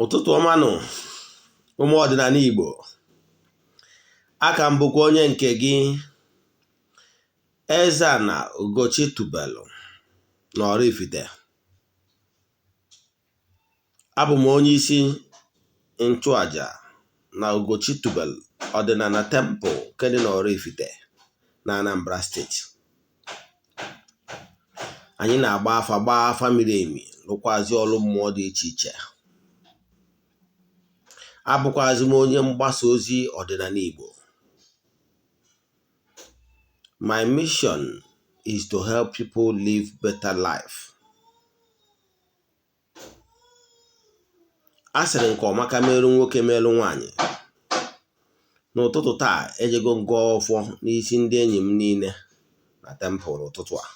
Ụtụtụ ọma nụ ụmụ ọdịnala Igbo, aka m bụkwa onye nke gị Eze-Ana Ugochi tubelu na oraifite. Abụ m onye isi nchụaja na Ugochi tubelu ọdịnala temple nke dị na oraifite na Anambra steeti. Anyị na-agba afa miri emi, rụkwazi ọrụ mmụọ dị iche iche. Abụkwazi m onye mgbasa ozi ọdịnala Igbo. My mission is to help people live better life. A sịrị nke ọma ka merụ nwoke merụ nwaanyị. N'ụtụtụ taa ejego ngọ ọfọ n'isi ndị enyi m niile na temple n'ụtụtụ a.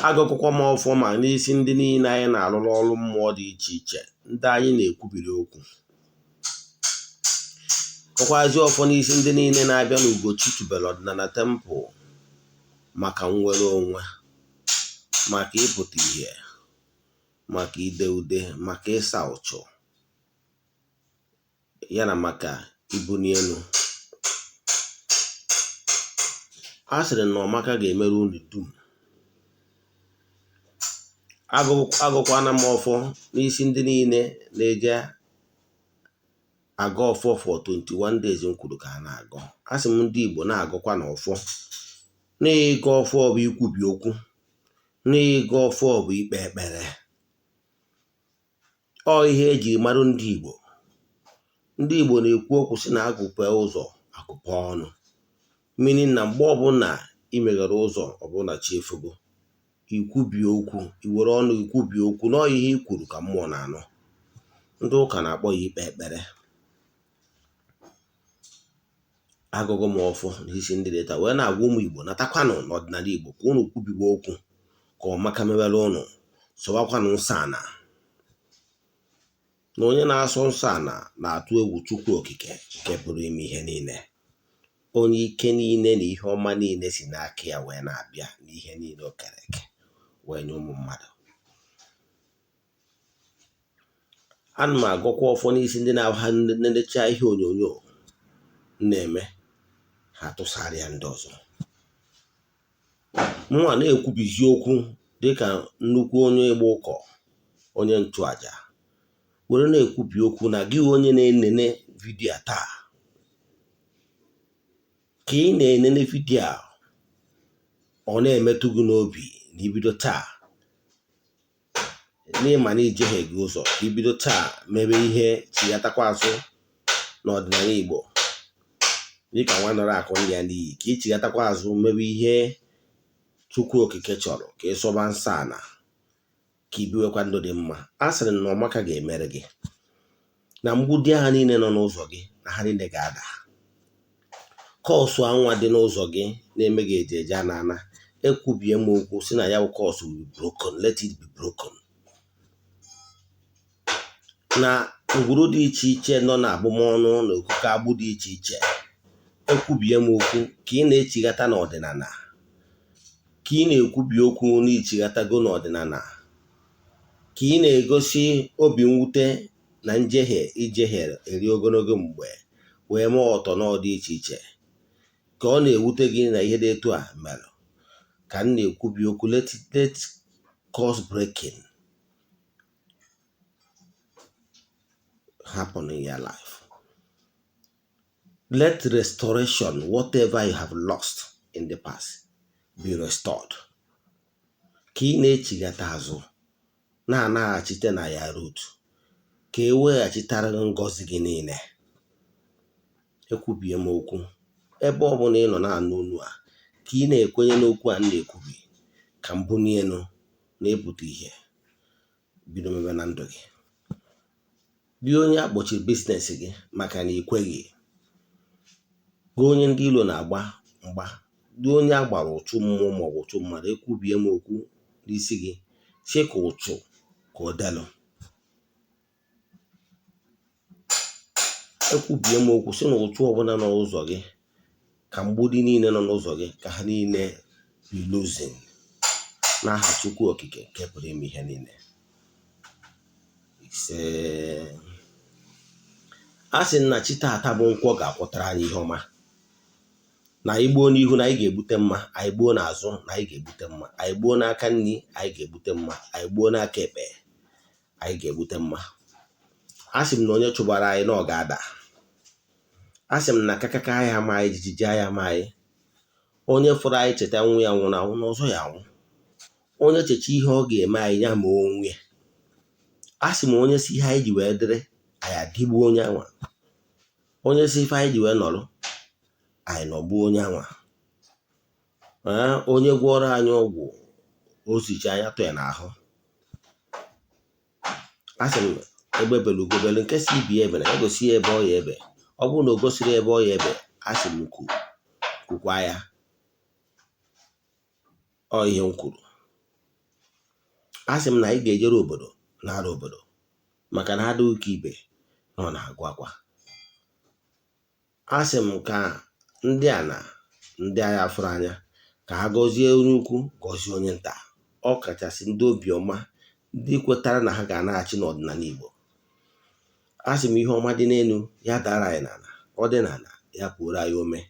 Agụkwakwa m ọfọ ma n'isi ndị niile anyị na-arụrụ ọrụ mmụọ dị iche iche ndị anyị na-ekwubiri okwu. Ọkwazi ọfọ n'isi ndị niile na-abịa n'Ugochi tubelu ọdịnala temple maka nnwere onwe, maka ịpụta ihe, maka ide ude, maka ịsa ụchụ, yana maka ibuni elu. A sịrị na ọmaka ga-emere unu dum. Agụkwana m ọfọ n'isi ndị niile na-eje agụ ọfọ for 21 days m kwuru ka ha na-agụ. A sị m ndị Igbo na-agụkwa na ọfọ. Na-ịgụ ọfọ bụ ikwubi okwu, na-ịgụ ọfọ bụ ikpe ekpere. Ọ ihe eji marụ ndị Igbo. Ndị Igbo na-ekwu okwu sị na agụpe ụzọ akụpe ọnụ, meaning na mgbe ọbụla imeghere ụzọ ọbụla chi efogo, ikwubi okwu, iwere ọnụ ikwubi okwu, na ihe i kwuru ka mmụọ na-anụ. Ndị ụka na-akpọ ya ikpe ekpere. Agụgụ m ọfọ n'isi ndị dịta wee na-agwa ụmụ Igbo natakwanụ n'ọdịnala Igbo ka unu kwubiwe okwu ka ọmaka mebere ụnụ, sọwakwanụ nsọ ana. Na onye na-asọ nsọ ana na-atụ egwu Chukwu okike nke pụrụ ime ihe niile, onye ike niile na ihe ọma niile si n'aka ya wee na-abịa n'ihe niile o kere eke wee nye ụmụ mmadụ. Ana m agụkwa ọfọ n'isi ndị na-ha nlecha ihe onyonyo na-eme, ha tụsarịa ndị ọzọ. Mụnwa na-ekwubizi okwu dịka nnukwu onye ịgba ụkọ, onye nchụaja, were na-ekwubi okwu na gị onye na-enene vidiyo taa, ka ị na-enene vidiyo a ọ na-emetụ gị n'obi na ibido taa n'ịma na ijeghe gị ụzọ, ka ibido taa mebe ihe chigatakwa azụ n'ọdịnala Igbo dịka nwa nọrọ akụ ndị ya n'iyi, ka ị chigatakwa azụ mebe ihe Chukwu okike chọrọ, ka ị sọba nsọ ana, ka ibiwekwa ndụ dị mma. A sịrị na ọmaka ga-emere gị, na mgbudi agha niile nọ n'ụzọ gị na ha niile ga-ada. Kọọsụ anwa dị n'ụzọ gị na-eme gị eje ana ekwubie m okwu si na ya bụ kọọsụ will be broken, let it be broken. Na ngwuru dị iche iche nọ na abụmọnụ na okuke agbụ dị iche iche, ekwubie m okwu ka ị na-echighata n'ọdịnala, ka ị na-ekwubi okwu n'ichighatago n'ọdịnala, ka ị na-egosi obi mwute na njehie ijehie eri ogologo mgbe wee mee ọtọ n'ọdị iche iche, ka ọ na-ewute gị na ihe dị etu a mere, ka m na-ekwubi okwu let cause breaking happen in your life. Let restoration, whatever you have lost in the past, be restored. Ka ị na-echighata azụ na-anaghachite na ya root, ka e weghachitara ngọzi gị niile. Ekwubie m okwu ebe ọ bụla ị nọ na-anụ unu a, ka ị na-ekwenye n'okwu a na-ekwubi, ka mbuni elu na ịpụta ihe bido mebe na ndụ gị. Dị onye akpọchiri biznes gị maka na ikweghị, gị onye ndị ilo na-agba mgba, dị onye agbara ụchụ mmụọ maọbụ ụchụ mmadụ, ekwubie m okwu n'isi gị si ka ụchụ ka ọ delụ. Ekwubie m okwu si na ụchụ ọbụla nọ n'ụzọ gị, ka mgbudi niile nọ n'ụzọ gị, ka ha niile be losing n'aha Chukwu okike nke pụrụ ime ihe niile. ise a sị na chi taata bụ nkwọ ga-akwọtara anyị ihe ọma, na anyị gbuo n'ihu na anyị ga-egbute mma, anyị gbuo n'azụ na anyị ga-egbute mma, anyị gbuo n'aka nri anyị ga-egbute mma, anyị gbuo n'aka ekpe anyị ga-egbute mma. A sị m na onye chụbara anyị na ọ ga-ada. A sị m na kakaka anyị ama anyị, jijiji anyị ama anyị. Onye fọrọ anyị cheta nwa ya nwụrụ anwụ n'ọzọ ya anwụ. Onye checha ihe ọ ga-eme anyị ya ma onwe ya. A sị m onye si ihe anyị ji wee dịrị anyị adịgbuo onye anwa. Onye si ife anyị ji wee nọrọ anyị nọgbuo onye anwa. Onye gwọrọ anyị ọgwụ ozichi anya tụ ya n'ahụ. A sị m egbe belu ugobelu nke si ibi ebe na egosi ya ebe ọ ya ebe. Ọ bụrụ na o gosiri ebe ọ ya ebe, a sị m kwukwa ya. Ọ ihe m kwuru. A sị m na anyị ga-ejere obodo na-arụ obodo maka na adịghị ka ibe na ọ na-agụ akwa. A sị m ka ndị agha fụrụ anya ka ha gọzie onye ukwu gọzie onye nta, ọ kachasị ndị obiọma, ndị kwetara na ha ga-anaghachi n'ọdịnala Igbo. A sị m ihe ọma dị n'elu ya dara anyị n'ala, ọ dị n'ala ya pụrụ anyị ome.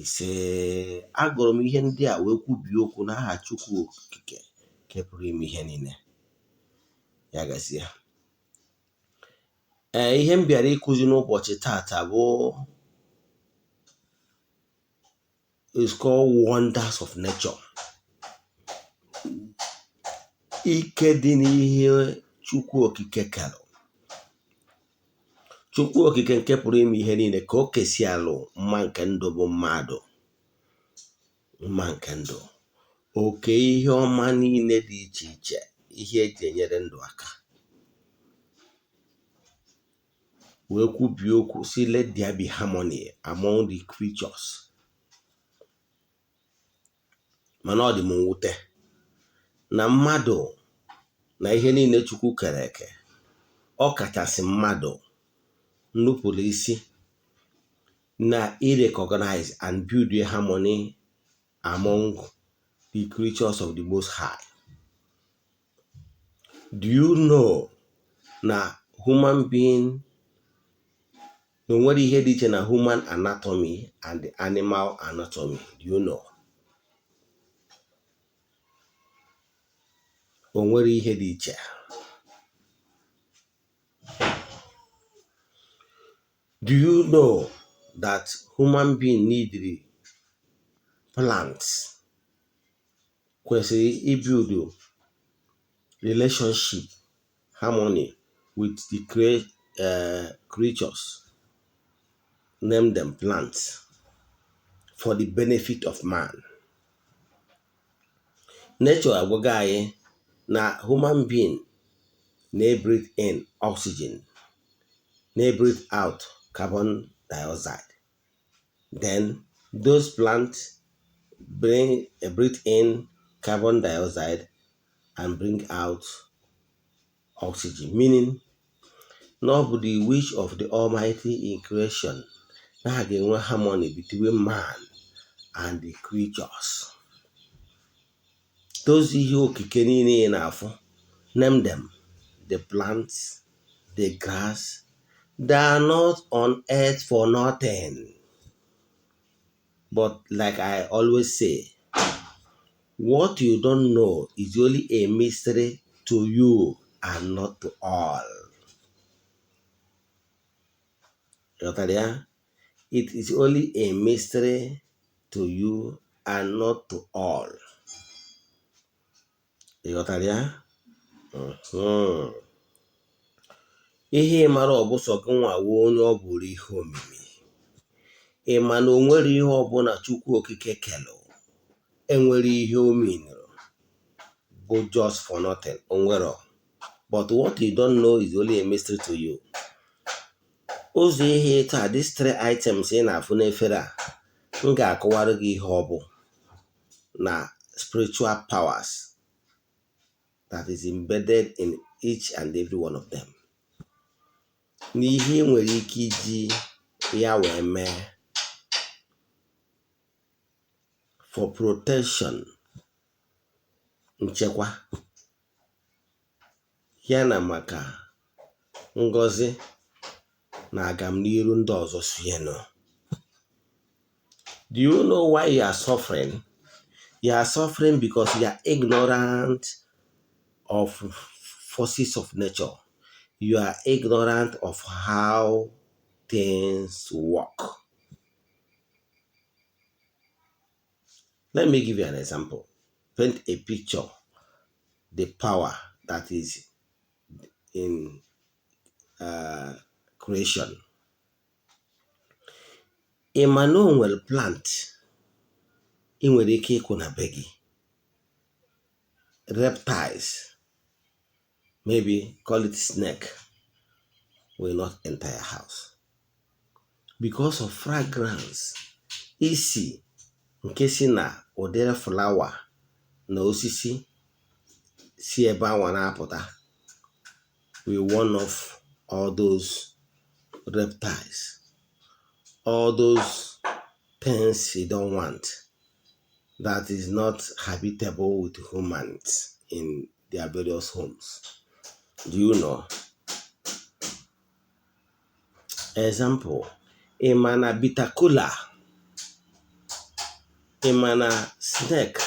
Ise agụrụ m ihe ndị a wee kwubie okwu n'aha Chukwu Okike nke pụrụ ime ihe niile. Ya gasịa. Ihe m bịara ịkụzi n'ụbọchị tata bụ is called wonders of nature. Ike dị n'ihe Chukwu Okike kere. Chukwu Okike nke pụrụ ime ihe niile ka o kesi alụ mma nke ndụ bụ mmadụ. Mma nke ndụ. Oke ihe ọma niile dị iche iche, ihe eji enyere ndụ aka. Wee kwubie okwu si let there be harmony among the creatures. Mana ọ dị m mwute na mmadụ na ihe niile Chukwu kere eke, ọ kachasị mmadụ nnupụrụ isi na recognize and build a harmony among the creatures of the Most High. Do you know na human being na onwere ihe dị iche na human anatomy and the animal anatomy? Do you know? Onwere ihe dị iche. Do you know that human being need plants? Kwesịrị ibuild relationship, harmony with the creatures, name them plants, for the benefit of man. Nature agwaga anyị na human being na-breathe in oxygen, na-breathe out carbon dioxide. Then those plants breathe in carbon dioxide and bring out oxygen, meaning not the wish of the Almighty in creation na ha ga-enwe harmony between man and the creatures. Those ihe okike niile na-afụ, name them, the plants, the grass, they are not on earth for nothing. But like I always say, what you don't know is only a mystery to you and not to all. It is only a mystery to you and not to all. Ihe mara ọbụsọ gị nwa onye ọ bụrụ ihe omimi. Ị ma na o nwere ihe ọbụla Chukwu Okike kelu enwere ihe omeniro bụ just for nothing. Onwero. But what you don't know is only a mystery to you. Ụzọ ihe taa, these three items ị na-afụ n'efere a, m ga-akọwara gị ihe ọ bụ na spiritual powers that is embedded in each and every one of them. N'ihe nwere ike iji ya wee mee for protection, nchekwa, ya na maka ngozi na agamniru ndị ọzọ sienụ. Do you know why you are suffering? You are suffering because you are ignorant of forces of nature. You are ignorant of how things work. Let me give you an example. Paint a picture, the power that is in creation. Ị ma na o nwere plant ị nwere ike ịkụ na be gị. Reptiles, maybe call it snake, will not enter your house because of fragrance. Isi nke si na ụdịrị flower na osisi si ebe anwa na-apụta will warn off all those reptiles, all those things you don't want, that is not habitable with humans in their various homes. Do you know? Example, Eze-Ana Ugochi, Eze-Ana snake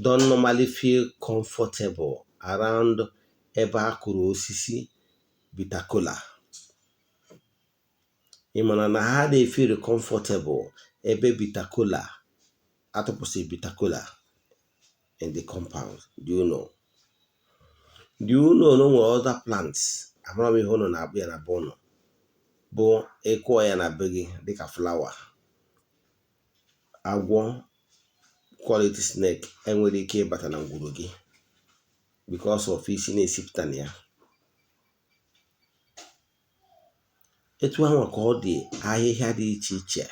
don't normally feel comfortable around ebe akụrụ osisi Botanical. Eze-Ana na ha dey feel comfortable ebe Botanical atụpụsị Botanical in the compound. Do you know? Do you know no more other plants? Amara m ihe unu na-abụ ya na bono bụ ịkụọ ya na be gị dịka flower. Agwọ quality snake enwere ike ịbata na ngwuru gị because of isi na-esipụta na ya. Etu ahụ ka ọ dị ahịhịa dị iche iche.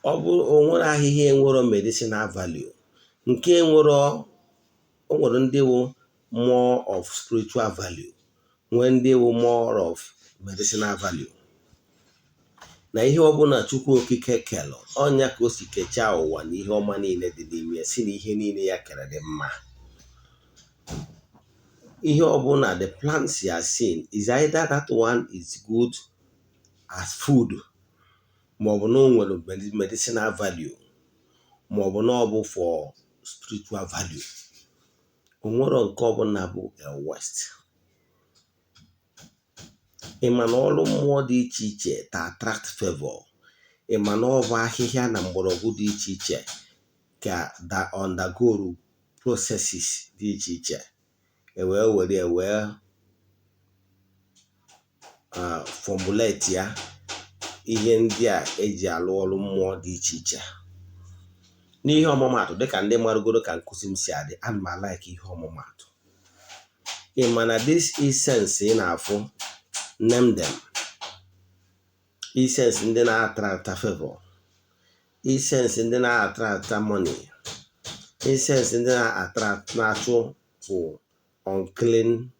Ọ bụ onwere ahịhịa enwero medicinal value, nke onwere ndị wụ more of spiritual value, nwee ndị wụ more of medicinal value. Na ihe ọbụla Chukwu okike kelo, ọnya ka o si kechaa ụwa na ihe ọma niile dị n'ime ya, si na ihe niile ya kere dị mma. Ihe ọbụla the plants you are seeing is either that one is good as food, maọbụ na o nwere medicinal value, maọbụ na ọ bụ for spiritual value. O nwere nke ọbụla bụ a waste. Ị ma na ọrụ mmụọ dị iche iche to attract favor. Ị ma na ọ bụ ahịhịa na mgbọrọgwụ dị iche iche ka that undergo processes dị iche iche were formulate ya ihe ndị a eji alụ ọrụ mmụọ dị iche iche. N'ihe ọmụmatụ dịka ndị marụgoro ka nkụzi m si adị, ana m like ihe ọmụmatụ. Ị ma na this essence ị na-afụ, name them. Essence ndị na-attract favor, essence ndị na-attract money, essence ndị na-attract na-achụ for unclean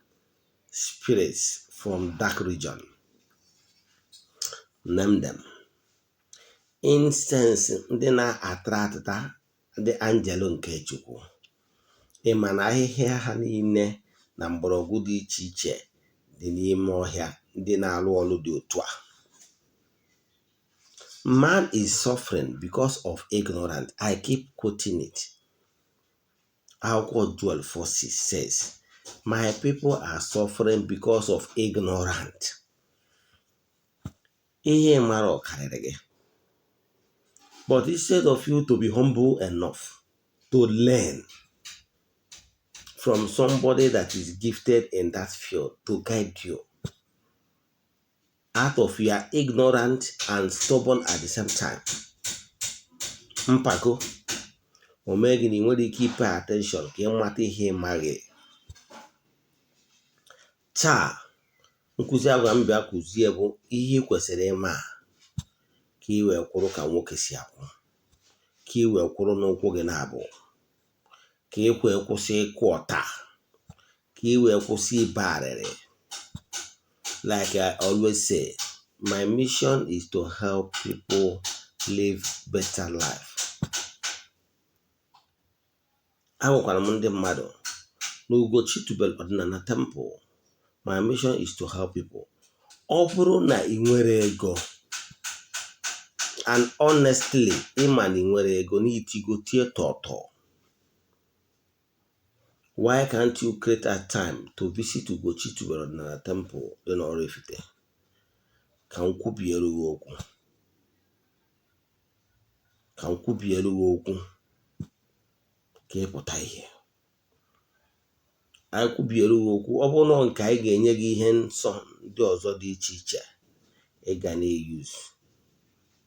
spirits from dark region. Name them. Incense ndị na-attract the angel nke Chukwu. Ị ma na ahịhịa ha niile na mgbọrọgwụ dị iche iche dị n'ime ọhịa ndị na-alụ ọrụ dị otu a. Man is suffering because of ignorance. I keep quoting it. Akwụkwọ Joel 4:6 says, my people are suffering because of ignorance. Ihe mara ọkarịrị gị. But instead of you to be humble enough to learn from somebody that is gifted in that field to guide you, out of your ignorant and stubborn at the same time, mpako omegi na nwere ike pay attention ka ịmata ihe ịmaghị. Taa nkụzi agwa m bịa kụzie bụ ihe kwesịrị ịma ka ị wee kwụrụ ka nwoke si akwụ, ka ị wee kwụrụ n'ụkwụ gị na-abụ, ka ị wee kwụsị ịkụ ọta, ka ị wee kwụsị ịba arịrị. Like I always say, my mission is to help people live better life. Agwakwara m ndị mmadụ na Ugochi tubelu ọdịnala temple. My mission is to help people. Ọ bụrụ na ị nwere ego, and honestly, ịma na ị nwere ego n'itigo tie tọtọ, why can't you create a time to visit Ugochi tubelu ọdịnala temple dị na Oraifite? Ka m kwubiere gị okwu. Ka ịpụta ihe. Anyị kwubiere gị okwu. Ọ bụrụ na nke anyị ga-enye gị ihe nsọ ndị ọzọ dị iche iche ị ga na-use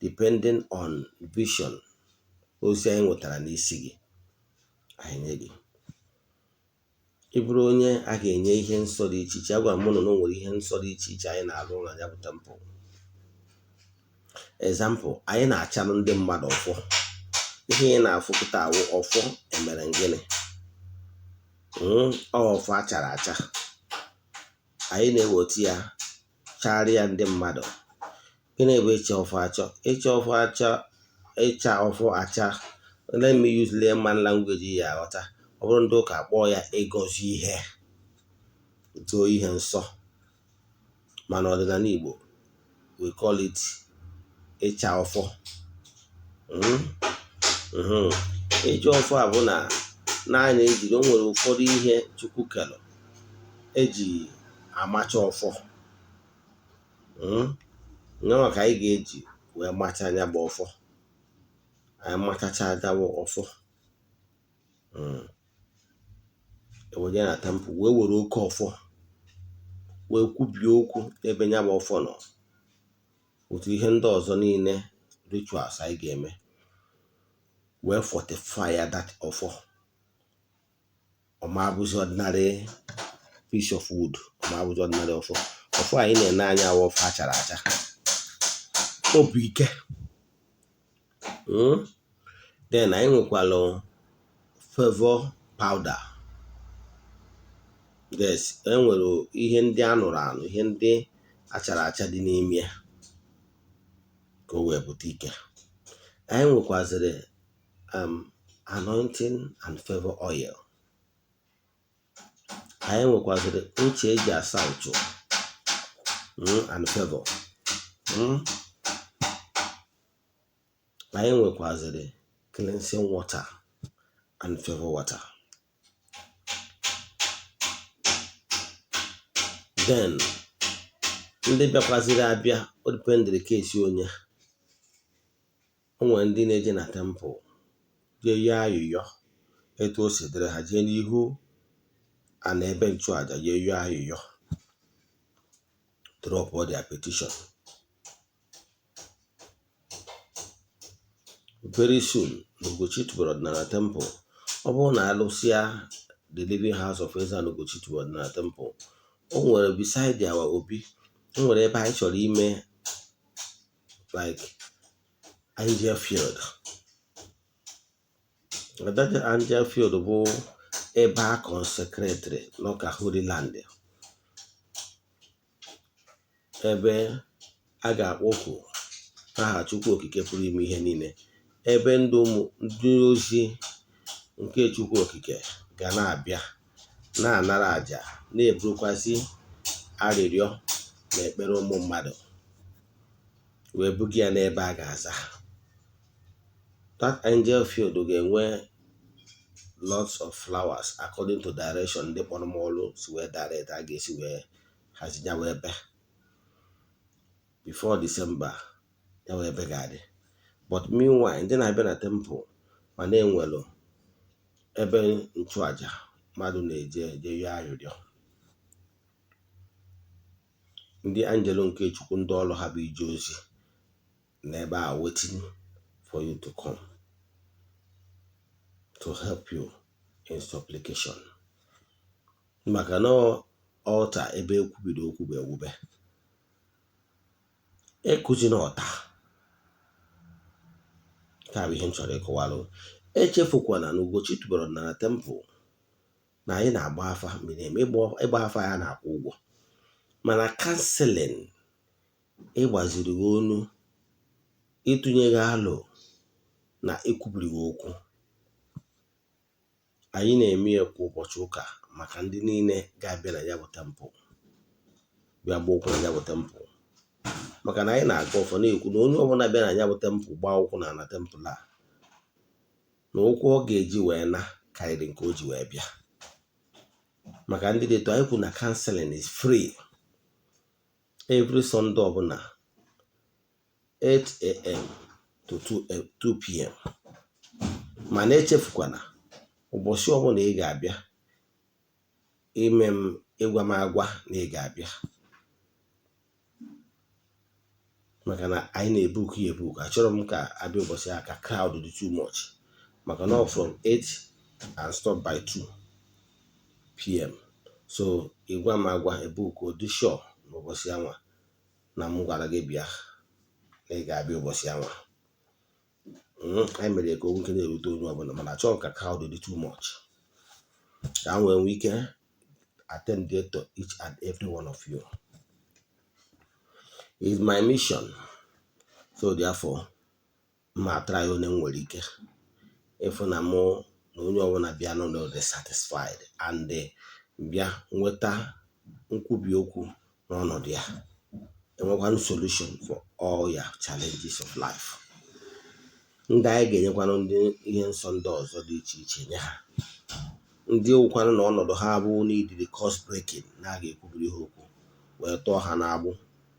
depending on vision ozi anyị nwetara n'isi gị, anyị nye gị. Ị bụrụ onye a ga-enye ihe nsọ dị iche iche, agwa m na o nwere ihe nsọ dị iche iche anyị na-alụ na ya bụ temple. Example, anyị na-achanụ ndị mmadụ ọfọ. Ihe ị na-afụpụta awụ ọfọ emerem gịnị? Ọfọ achara acha. Anyị na-eweta ya charịa ndị mmadụ. Gịnị bụ ịcha ọfọ acha? Ịcha ọfọ acha. Let me use layman language ya aghọta. Ọ bụrụ ndị ụka kpọọ ya ịgọzi ihe, too ihe nsọ. Mana ọdịnala Igbo, we call it ịcha ọfọ. Ịcha ọfọ a bụ na naanị ejiri, o nwere ụfọdụ ihe Chukwu kelụ eji amacha ọfọ. Nyanwa ka anyị ga-eji wee macha anya bụ ọfọ. Anyị machacha anya bụ ọfọ. Ewenye na temple wee were oke ọfọ wee kwubie okwu ebe nya bụ ọfọ nọ. Otu ihe ndị ọzọ niile rituals anyị ga-eme wee fortify that ọfọ. Ọma abụzi ordinary piece of wood. Ọma abụzi ordinary ọfọ. Ọfọ anyị na-ene anya bụ ọfọ achara acha. Obi ike. Then anyị nwekwalụ favor powder. Yes, enwere ihe ndị anụrụ anụ, ihe ndị achara acha dị n'ime ya ka o wee pụta ike. Anyị nwekwazịrị anointing and favor oil. Anyị nwekwazịrị ncha eji asa uchu and favor. Anyị nwekwazịrị cleansing water and favor water. Then ndị bịakwazịrị abịa, o dependere kesi onye. O nwere ndị na-eje na temple jee yọọ ayụyọ etu o si dịrị ha, jee n'ihu a na ebe nchụaja jee yọọ ayụyọ, drop all their petition. Very soon, Ugochi tubelu ọdịnala temple, ọ bụrụ na alụsịa the living house of Eze-Ana Ugochi tubelu ọdịnala temple, o nwere beside our obi, o nwere ebe anyị chọrọ ime like angel field. That angel field bụ ebe a consecrate n'ọka Holy Land, ebe a ga-akpọku aha Chukwu okike pụrụ ime ihe niile, ebe ndị ozi nke Chukwu okike ga na-abịa na-anara aja, na-eburukwasị arịrịọ na ekpere ụmụ mmadụ wee buga ya n'ebe a ga-aza. That angel field ga-enwe lots of flowers according to direction ndị kpọrọ m ọlụ si wee direct a ga-esi wee hazi ya wee ebe. Before December, ya wee ebe ga-adị. But meanwhile, ndị na-abịa na temple ma na-enwelu ebe nchụaja mmadụ na-eje yọọ arịrịọ. Ndị angelo nke Chukwu, ndị ọlụ ha bụ ije ozi n'ebe a waiting for you to come to help you in supplication. Maka na altar ebe ekwubido okwu bụ ewube. Ekuzi na ọta. Ka bụ ihe m chọrọ ịkọwalụ. Echefukwana na Ugochi tubelu ọdịnala temple na anyị na-agba afa mgbe na-eme. Ịgba afa ya na-akwụ ụgwọ. Mana counseling, ịgbaziri gị onu, ịtụnye gị alụ na ekwubiri gị okwu, anyị na-eme ya kwa ụbọchị ụka maka ndị niile ga-abịa na ya bụ temple bịa gba ụkwụ na ya bụ temple, maka na anyị na-aga ọfọ na-ekwu na onye ọbụla bịa na ya bụ temple gbaa ụkwụ na temple a na ụkwụ ọ ga-eji wee na karịrị nke o ji wee bịa. Maka ndị dị etu anyị kwu na counseling is free every Sunday ọbụla 8 a.m. to 2 p.m. mana echefukwana ụbọchị ọbụla ị ga-abịa ime m ịgwa m agwa na ị ga-abịa, maka na anyị na-ebuku ya ebuku. Achọrọ m ka abịa ụbọchị a ka crowd dị too much, maka na from 8 and stop by 2 p.m. so ịgwa m agwa ebuku dị sure n'ụbọchị anwa na m gwara gị bịa na ị ga-abịa ụbọchị anwa. Anyị mere ka oge na-erute onye ọbụla, mana achọrọ ka crowd dị too much ka m nwee ike attend to each and every one of you. It's my mission, so therefore ma try onye nwere ike ịfụ na mụ na onye ọbụla bịa nọ dị satisfied and bịa nweta nkwubi okwu n'ọnọdụ ya, enwekwa solution for all your challenges of life. Ndị anyị ga-enyekwanụ ndị ihe nsọ ndị ọzọ dị iche iche nye ha, ndị ụkwanụ na ọnọdụ ha bụ n'idiri cost breaking na a ga-ekwubiri ha okwu wee tụọ ha n'agbụ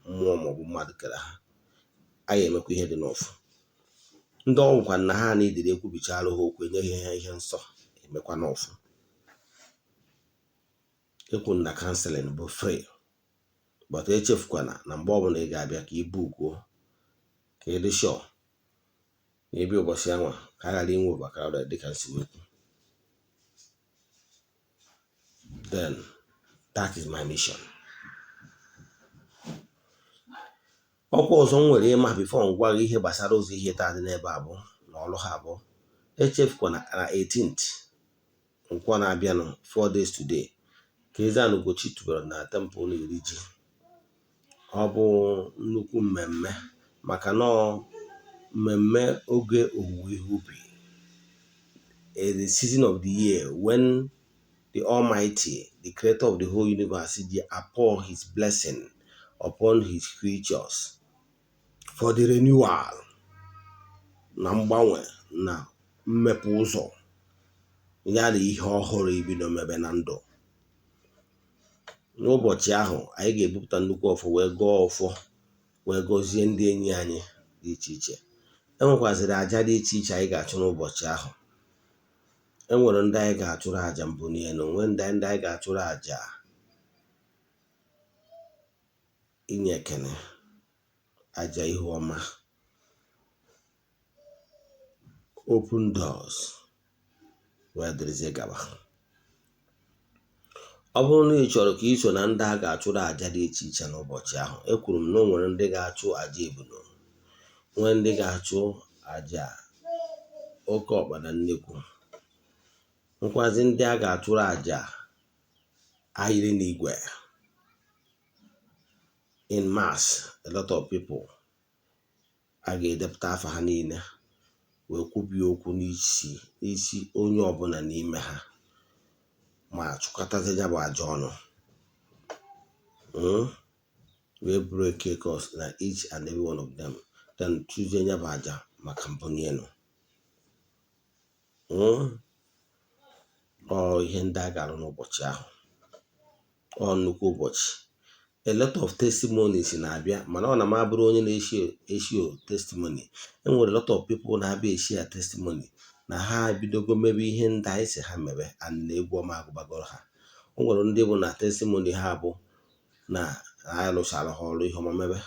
mmụọ maọbụ mmadụ kere ha, anyị emekwa ihe dị n'ofu. Ndị ọgwụkwa na ha n'idiri ekwubichara ha okwu enyeghị ha ihe nsọ emekwa n'ofu. Ekwu na counseling bụ free, but echefukwana na mgbe ọbụla ị ga-abịa ka ibu ukwuo ka ị dị sure na ebe ụbọchị anwa ka a ghara inwe overcrowded dịka nsi wekwu. Then that is my mission. Ọkwa ọzọ m nwere ịma before m gwa gị ihe gbasara ụzọ ihe taa dị n'ebe abụ na ọlụ ha abụọ. Echefukwana na 18th nkwọ na-abịanụ 4 days today ka Eze-Ana Ugochi tubelu na temple na iri ji. Ọ bụ nnukwu mmemme, maka na mmemme oge owuwe ihe ubi, the season of the year when the Almighty, the creator of the whole universe, pour his blessing upon his creatures for the renewal na mgbanwe na mmepe ụzọ ya na ihe ọhụrụ ibido mebe na ndụ. N'ụbọchị ahụ anyị ga-ebupụta nnukwu ọfọ wee gọọ ọfọ wee gọzie ndị enyi anyị dị iche iche. Enwekwazịrị aja dị iche iche anyị ga-achụ n'ụbọchị ahụ. Enwere ndị anyị ga-achụrụ aja mbunielu, nwee ndị anyị ga-achụrụ aja inye ekene, aja ihu ọma, open doors wee dịrịzie gaba. Ọ bụrụ na ị chọrọ ka ị so na ndị a ga-achụrụ aja dị iche iche n'ụbọchị ahụ, ekwuru m na o nwere ndị ga-achụ aja ebuno, nwee ndị ga-achụ aja oke ọkpa na nnekwu, nkwazi ndị a ga-achụrụ aja ahịrị n'igwe. In mass, a lot of people a ga-edepụta afa ha niile wee kwubie okwu n'isi onye ọbụla n'ime ha ma chụkọtazi ya bụ aja ọnụ wee break cost na each and every one of them, then choose ya bụ aja maka mbunielu. Ọ ihe ndị a ga-arụ n'ụbọchị ahụ, ọ nnukwu ụbọchị. A lot of testimonies na-abịa, mana ọ na m abụrụ onye na-eshi testimony. Enwere a lot of people na-abịa eshi ya testimony na ha bidogo mebe ihe ndị anyị si ha mebe and na egwu ọma agụbagoro ha. O nwere ndị bụ na testimony ha bụ na ha lụchara ha ọrụ ihe ọma mebe.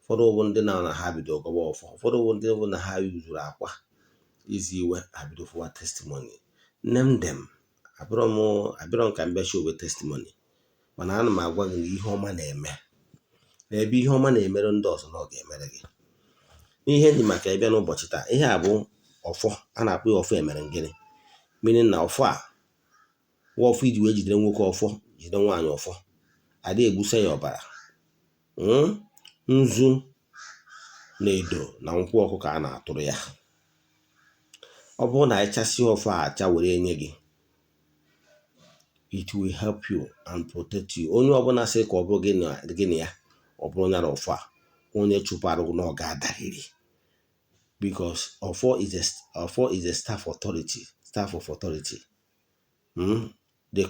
Ụfọdụ bụ ndị na ha bido gọba ọfọ, ụfọdụ bụ ndị bụ na ha yuzuru akwa izi iwe ha bido fụwa testimony. Name them. Abịrọ m ka m bịa show testimony, mana ana m agwa gị na ihe ọma na-eme n'ebe ihe ọma na-emere ndị ọzọ na ọ ga-emere gị. N'ihe dị maka ịbịa n'ụbọchị taa, ihe a bụ ọfọ, a na-akpọ ya ọfọ emere ngịnị, meaning na ọfọ a ọfọ iji wee jidere nwoke ọfọ, jide nwaanyị ọfọ, adị egbusa ya ọbara. Nzu na edo na nkwụ ọkụ ka a na-atụrụ ya. Ọ bụrụ na anyị chasịa ọfọ a acha were enye gị, it will help you and protect you. Onye ọbụla sị ka ọ bụrụ gịnị ya ọ bụrụ nyara ọfọ a onye chụpụrụ na ọ ga-adarịrị, because ọfọ is a staff of authority. The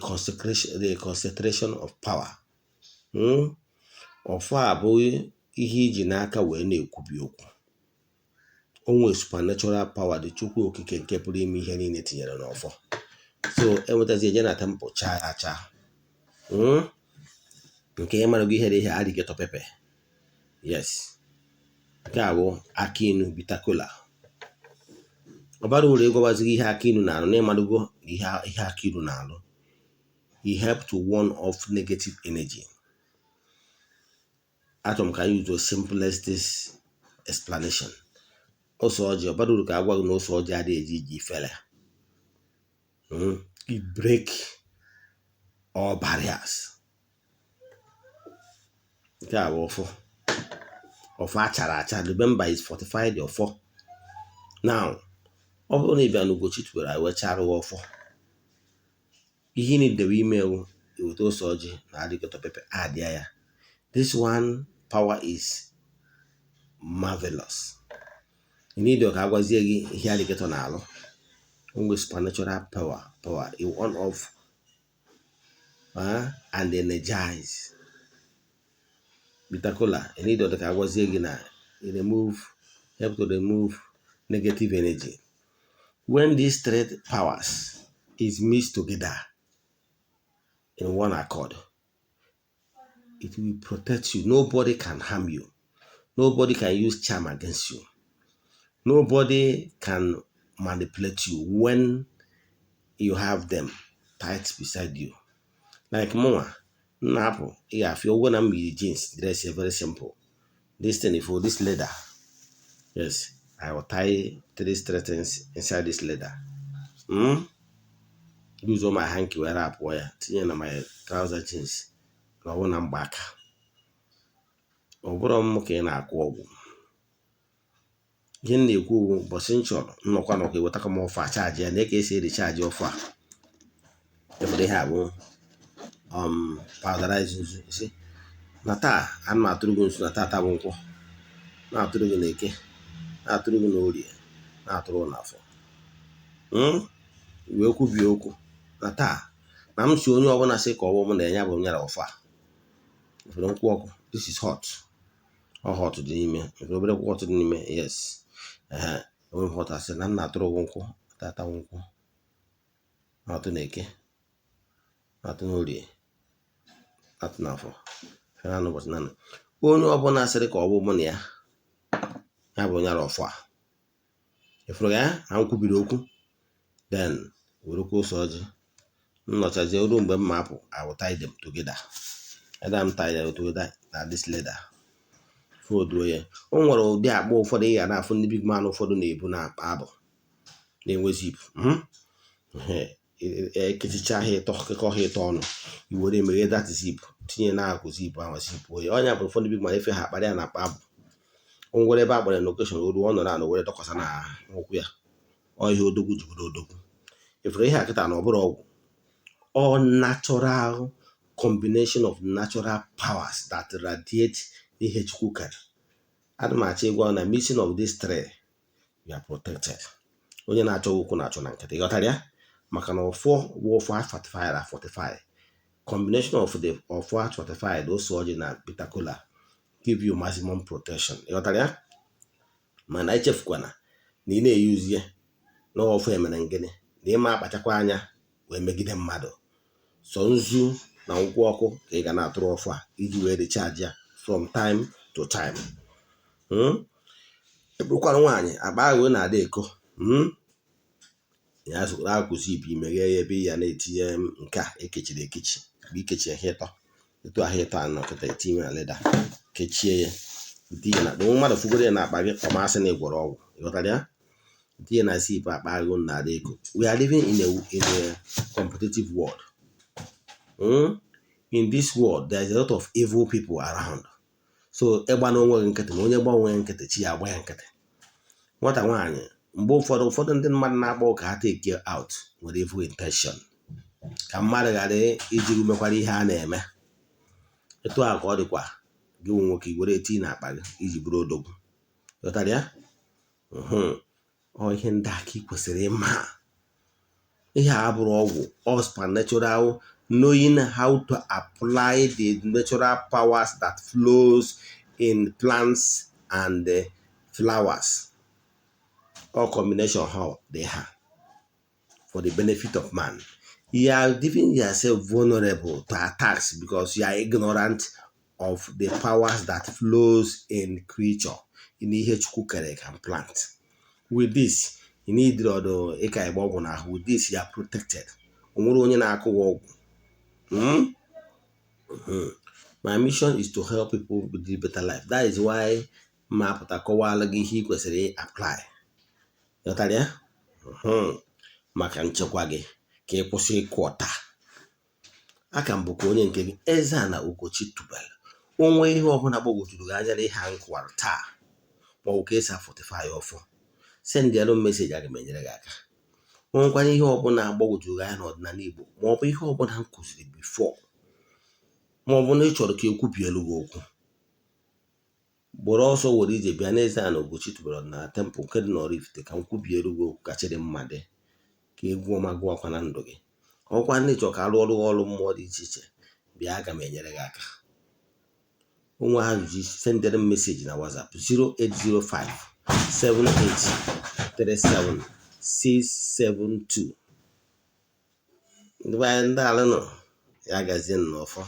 concentration of power. Ọfọ a bụ ihe iji n'aka wee na-ekwubi okwu. Onwe supernatural power dị Chukwu okike nke pụrụ ime ihe niile tinyere n'ọfọ. So enwetazi eje na temple chaa acha. Nke ya mara gị ihe dị ihe alligator pepper. Yes. Nke a bụ aki inu Botanical. Ọ bara uru ịgwabazighị ihe aki inu na-alụ na ịmadugo ihe aki inu na-alụ. He helped to warn off negative energy. Atom can use the simplest this explanation. Also, ọ bara uru ka agwa gị na ose ọjị adịghị eji fele. It break all barriers. Nke a bụ ọfọ achara acha. Remember, is fortified ọfọ. Now, ọ bụrụ na Eze-Ana Ugochi tubelu anyị wechara ọfọ, ihe niile ime eweta ose ọjị na alligator pepper add ya. This one power is marvelous. You need to agwazie gị ihe alligator na-alụ. With supernatural power, it on off and energize. Botanical, you need to agwazie gị na help to remove negative energy. When these three powers is mixed together in one accord, it will protect you. Nobody can harm you. Nobody can use charm against you. Nobody can manipulate you when you have them tight beside you. Like Moa, Napo, yeah, if you're gonna be jeans, dress is very simple. This thing for this leather. Yes, I will tie 3 things inside this leather. Use all my hanky wear up wire, tin my trouser jeans. No one I'm back. Oborom ke na akwa ogwu. Ihe na-ekwu ụbọchị nchọrọ nnọkwa nọkwa eweta m ọfọ a chaji ya na eke esi recharge ọfọ a. Ebere ihe abụ powderize nzu isi. Na taa ana m atụrụ gị nzu na taa bụ nkwọ. Na-atụrụ gị na eke, na-atụrụ gị na orie, na-atụrụ na afọ. Wee kwubi okwu na taa na m si onye ọbụla sị ka ọ bụ m na enya bụ nyara ọfọ a. Efere nkwụ ọkụ, this is hot. Ọ hot dị n'ime, obere hot dị n'ime, yes. Onwe hot asị na m na-atụrụ gị nkwụ, tata nkwụ. Na-atụ na eke, na-atụ na orie, na-atụ na afọ. Fere n'ụbọchị naanị. Onye ọbụla sịrị ka ọ bụ m na ya bụ nyara ọfọ a. Efere ya na nkwubiri okwu, then werekwa ose ọjị. Nnọchazie ruo mgbe m apụ, I will tie them together. Either I'm tied together na this leather. Fold ya. O nwere ụdị akpa ụfọdụ ị ga na-afụ ndị big man ụfọdụ na-ebu na-akpa abụ na-enwe zip. Ekechicha ha ịtọ kekọ ha ịtọ ọnụ, iwere emeghe that zip tinye na-akụ zip ahụ zip oye. Onye bụ ụfọdụ big man efe ha akparị ya na-akpa abụ. O nwere ebe akpara location oru ọ nọ na were dọkwasa na ụkwụ ya. Ọ ihe odogwu jigodo odogwu. Ifere ihe akịta na ọ bụrụ ọgwụ. All natural combination of natural powers that radiate ihe Chukwu kere. Adịmachi ịgwa na missing of this three, you are protected. Onye na-achọ okwu na-achọ na nkịtị. Ghọtara ya? Maka na ọfọ bụ ọfọ fortified. Combination of the ọfọ fortified ose ọjị na Botanical give you maximum protection. Ghọtara ya? Mana echefukwana na ị na-eyuzi ya na ọfọ emere ngịnị na ịma akpachakwa anya wee megide mmadụ. So nzu na nkwụ ọkụ ka ị ga na-atụrụ ọfọ a iji wee recharge ya from time to time. Ebukwara nwaanyị akpa ahụ na-ada eko. Ya zụrụ akụzi ibi meghe ya ebe ya na-etinye nke a ekechiri ekechi. Bụ ikechi ihe ịtọ. Etu ahụ ịtọ anọ kịta etinye na leda. Kechie ya. Itinye na mmadụ fugoro ya na akpa gị ọmasị na ịgwọrọ ọgwụ. Ịghọtara ya? Itinye na zip akpa ahụ na-ada eko. We are living in a competitive world. In this world, there is a lot of evil people around. So, egba na onwe nkịtị na onye gbanwe nkịtị chi ya agba ya nkịtị. Nwata nwaanyị, mgbe ụfọdụ ndị mmadụ na-akpọ ka ha take out nwere evil intention. ka mmadụ ghara ijiri mekwara ihe a na-eme. Etu a ka ọ dịkwa gị nwe nwoke were eti n'akpa gị iji bụrụ odogwu. Ghọtara ya? Ọ ihe ndị a ka ị kwesịrị ịma. Ihe a abụrụ ọgwụ, all supernatural, knowing how to apply the natural powers that flows in plants and flowers. All combination how they have for the benefit of man. You are leaving yourself vulnerable to attacks because you are ignorant of the powers that flows in creature, in ihe Chukwu kere can plant. With this, you need ọdụ ịka ịgba ọgwụ n'ahụ. With this, you are protected. Onwere onye na-akụ ọgwụ. My mission is to help people with a better life. That is why ma pụta kọwala gị ihe ị kwesịrị apply. Ghọtara ya? Maka nchekwa gị ka ị kwụsị ịkụ ọta. Aka m bụkwa onye nke gị, Eze-Ana Ugochi tubelu. Onwe ihe ọbụla gbagwojuru gị anya na ihe a nkụwara taa, ma ọ bụ ka esi fortify ọfọ, send yellow message aga m enyere gị aka. Onwekwara ihe ọbụla gbagwojuru gị anya n'ọdịnala Igbo, ma ọ bụ ihe ọbụla m kụziri before, ma ọ bụ na ị chọrọ ka ekwubielu gị okwu, gboro ọsọ were ije bịa na Eze-Ana Ugochi tubelu na temple nke dị n'Oraifite ka m kwubielu gị okwu kachiri mma dị, ka egwu ọma gụọkwa na ndụ gị. Ọkwa ndị chọrọ ka arụ ọrụ mmụọ dị iche iche, bịa aga m enyere gị aka. Onwe ajụjụ, sendere m meseji na WhatsApp 0805 7837 672. Ndị ala nọ ya gazie n'ọfọ.